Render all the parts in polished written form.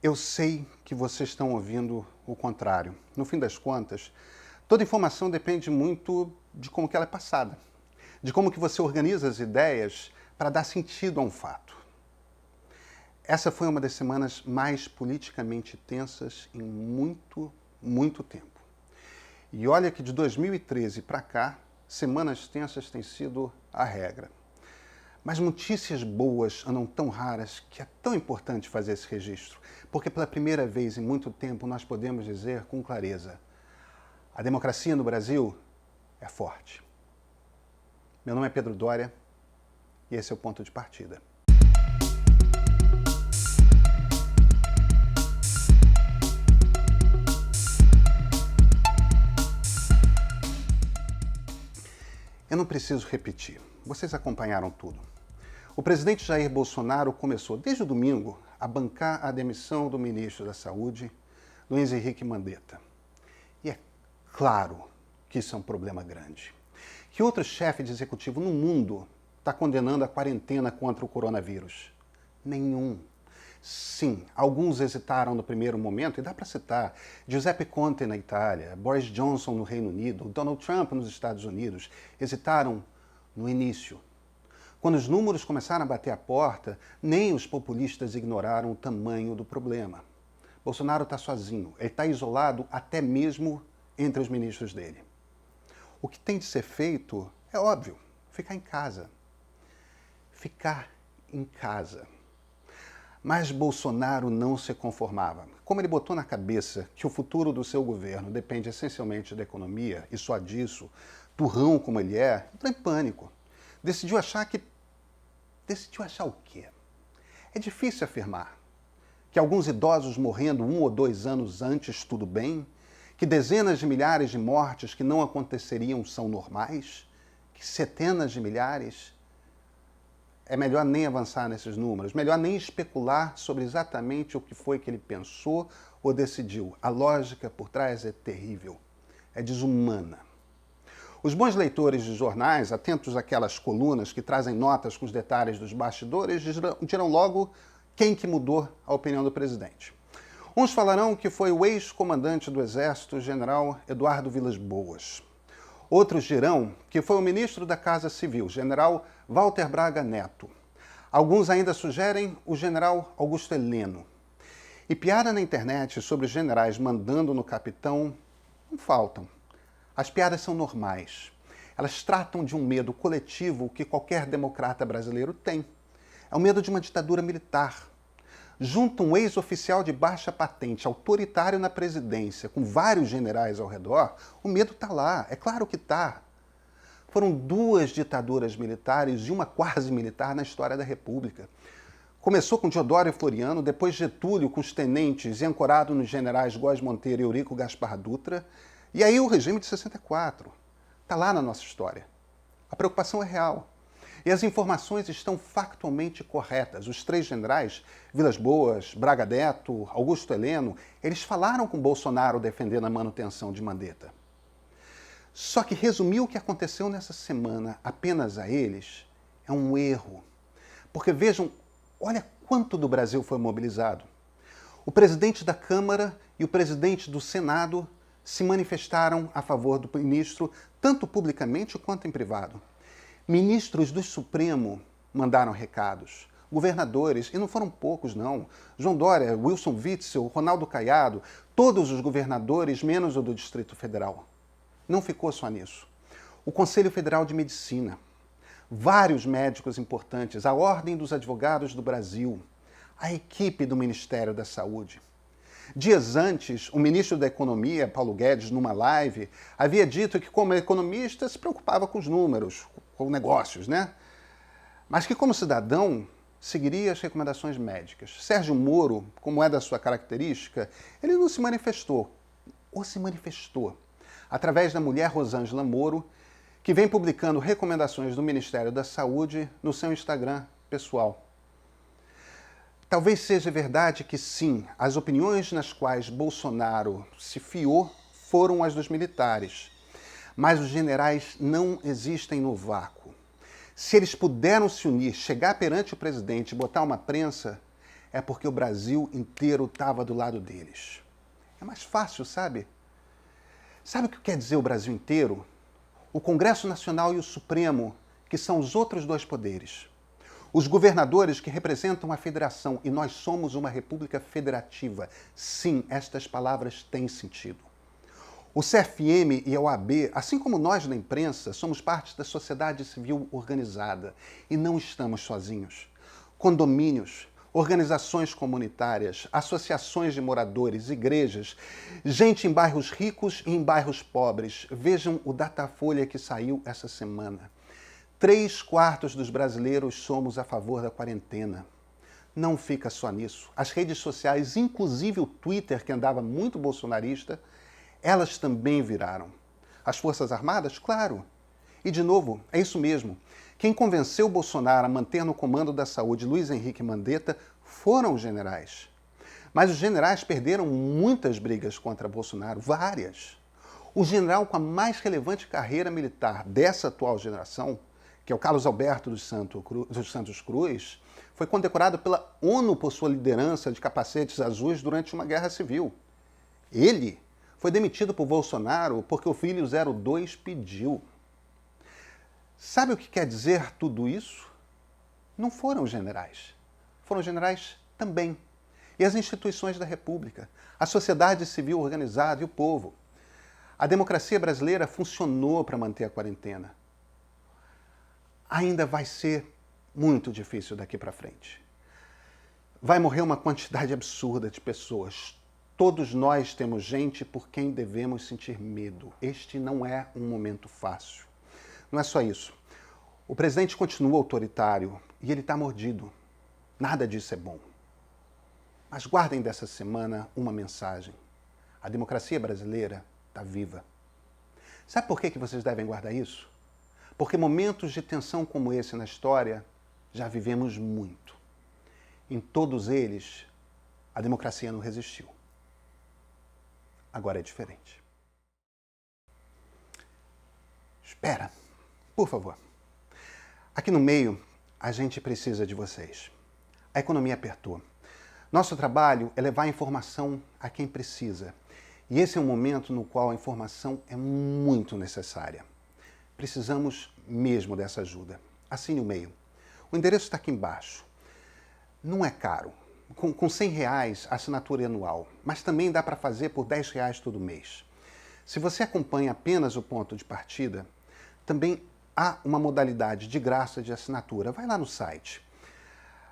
Eu sei que vocês estão ouvindo o contrário. No fim das contas, toda informação depende muito de como que ela é passada, de como que você organiza as ideias para dar sentido a um fato. Essa foi uma das semanas mais politicamente tensas em muito tempo. E olha que de 2013 para cá, semanas tensas têm sido a regra. Mas notícias boas andam tão raras que é tão importante fazer esse registro, porque pela primeira vez em muito tempo nós podemos dizer com clareza: a democracia no Brasil é forte. Meu nome é Pedro Doria e esse é o Ponto de Partida. Eu não preciso repetir, vocês acompanharam tudo. O presidente Jair Bolsonaro começou desde o domingo a bancar a demissão do ministro da Saúde, Luiz Henrique Mandetta. E é claro que isso é um problema grande. Que outro chefe de executivo no mundo está condenando a quarentena contra o coronavírus? Nenhum. Sim, alguns hesitaram no primeiro momento, e dá para citar Giuseppe Conte na Itália, Boris Johnson no Reino Unido, Donald Trump nos Estados Unidos. Hesitaram no início. Quando os números começaram a bater a porta, nem os populistas ignoraram o tamanho do problema. Bolsonaro está sozinho, ele está isolado até mesmo entre os ministros dele. O que tem de ser feito é óbvio, ficar em casa. Ficar em casa. Mas Bolsonaro não se conformava. Como ele botou na cabeça que o futuro do seu governo depende essencialmente da economia, e só disso, turrão como ele é, entrou em pânico. Decidiu achar o quê? É difícil afirmar que alguns idosos morrendo 1 ou 2 anos antes tudo bem, que dezenas de milhares de mortes que não aconteceriam são normais, que centenas de milhares. É melhor nem avançar nesses números, melhor nem especular sobre exatamente o que foi que ele pensou ou decidiu. A lógica por trás é terrível, é desumana. Os bons leitores de jornais, atentos àquelas colunas que trazem notas com os detalhes dos bastidores, dirão logo quem que mudou a opinião do presidente. Uns falarão que foi o ex-comandante do Exército, general Eduardo Vilas Boas. Outros dirão que foi o ministro da Casa Civil, general Walter Braga Neto. Alguns ainda sugerem o general Augusto Heleno. E piada na internet sobre os generais mandando no capitão não faltam. As piadas são normais. Elas tratam de um medo coletivo que qualquer democrata brasileiro tem. É o medo de uma ditadura militar. Junta um ex-oficial de baixa patente, autoritário na presidência, com vários generais ao redor, o medo está lá, é claro que está. Foram 2 ditaduras militares e uma quase militar na história da República. Começou com Deodoro e Floriano, depois Getúlio com os tenentes e ancorado nos generais Góes Monteiro e Eurico Gaspar Dutra, e aí o regime de 64. Está lá na nossa história. A preocupação é real. E as informações estão factualmente corretas. Os 3 generais, Vilas Boas, Braga Neto, Augusto Heleno, eles falaram com Bolsonaro defendendo a manutenção de Mandetta. Só que resumir o que aconteceu nessa semana apenas a eles é um erro. Porque vejam, olha quanto do Brasil foi mobilizado. O presidente da Câmara e o presidente do Senado se manifestaram a favor do ministro, tanto publicamente quanto em privado. Ministros do Supremo mandaram recados. Governadores, e não foram poucos não, João Dória, Wilson Witzel, Ronaldo Caiado, todos os governadores, menos o do Distrito Federal. Não ficou só nisso. O Conselho Federal de Medicina, vários médicos importantes, a Ordem dos Advogados do Brasil, a equipe do Ministério da Saúde. Dias antes, o ministro da Economia, Paulo Guedes, numa live, havia dito que, como economista, se preocupava com os números, com negócios, né? Mas que, como cidadão, seguiria as recomendações médicas. Sérgio Moro, como é da sua característica, ele não se manifestou, ou se manifestou, através da mulher Rosângela Moro, que vem publicando recomendações do Ministério da Saúde no seu Instagram pessoal. Talvez seja verdade que sim, as opiniões nas quais Bolsonaro se fiou foram as dos militares. Mas os generais não existem no vácuo. Se eles puderam se unir, chegar perante o presidente e botar uma prensa, é porque o Brasil inteiro estava do lado deles. É mais fácil, sabe? Sabe o que quer dizer o Brasil inteiro? O Congresso Nacional e o Supremo, que são os outros dois poderes. Os governadores que representam a federação, e nós somos uma república federativa. Sim, estas palavras têm sentido. O CFM e a OAB, assim como nós na imprensa, somos parte da sociedade civil organizada e não estamos sozinhos. Condomínios, organizações comunitárias, associações de moradores, igrejas, gente em bairros ricos e em bairros pobres. Vejam o Datafolha que saiu essa semana. 3/4 dos brasileiros somos a favor da quarentena. Não fica só nisso. As redes sociais, inclusive o Twitter, que andava muito bolsonarista, elas também viraram. As Forças Armadas? Claro. E, de novo, é isso mesmo. Quem convenceu Bolsonaro a manter no comando da saúde Luiz Henrique Mandetta foram os generais. Mas os generais perderam muitas brigas contra Bolsonaro, várias. O general com a mais relevante carreira militar dessa atual geração, que é o Carlos Alberto dos Santos Cruz, foi condecorado pela ONU por sua liderança de capacetes azuis durante uma guerra civil. Ele foi demitido por Bolsonaro porque o filho 02 pediu. Sabe o que quer dizer tudo isso? Não foram os generais. Foram os generais também. E as instituições da República, a sociedade civil organizada e o povo. A democracia brasileira funcionou para manter a quarentena. Ainda vai ser muito difícil daqui para frente. Vai morrer uma quantidade absurda de pessoas. Todos nós temos gente por quem devemos sentir medo. Este não é um momento fácil. Não é só isso. O presidente continua autoritário e ele está mordido. Nada disso é bom. Mas guardem dessa semana uma mensagem. A democracia brasileira está viva. Sabe por que vocês devem guardar isso? Porque momentos de tensão como esse na história já vivemos muito. Em todos eles, a democracia não resistiu. Agora é diferente. Espera, por favor. Aqui no meio, a gente precisa de vocês. A economia apertou. Nosso trabalho é levar a informação a quem precisa. E esse é um momento no qual a informação é muito necessária. Precisamos mesmo dessa ajuda. Assine o meio. O endereço está aqui embaixo. Não é caro. Com R$100 a assinatura anual, mas também dá para fazer por R$10 todo mês. Se você acompanha apenas o ponto de partida, também há uma modalidade de graça de assinatura. Vai lá no site.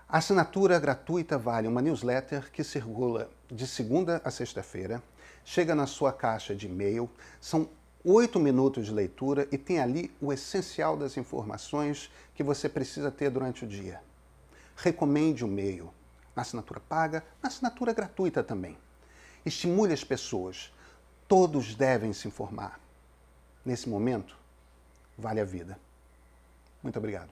A assinatura gratuita vale uma newsletter que circula de segunda a sexta-feira, chega na sua caixa de e-mail, são 8 minutos de leitura e tem ali o essencial das informações que você precisa ter durante o dia. Recomende o meio. Na assinatura paga, na assinatura gratuita também. Estimule as pessoas. Todos devem se informar. Nesse momento, vale a vida. Muito obrigado.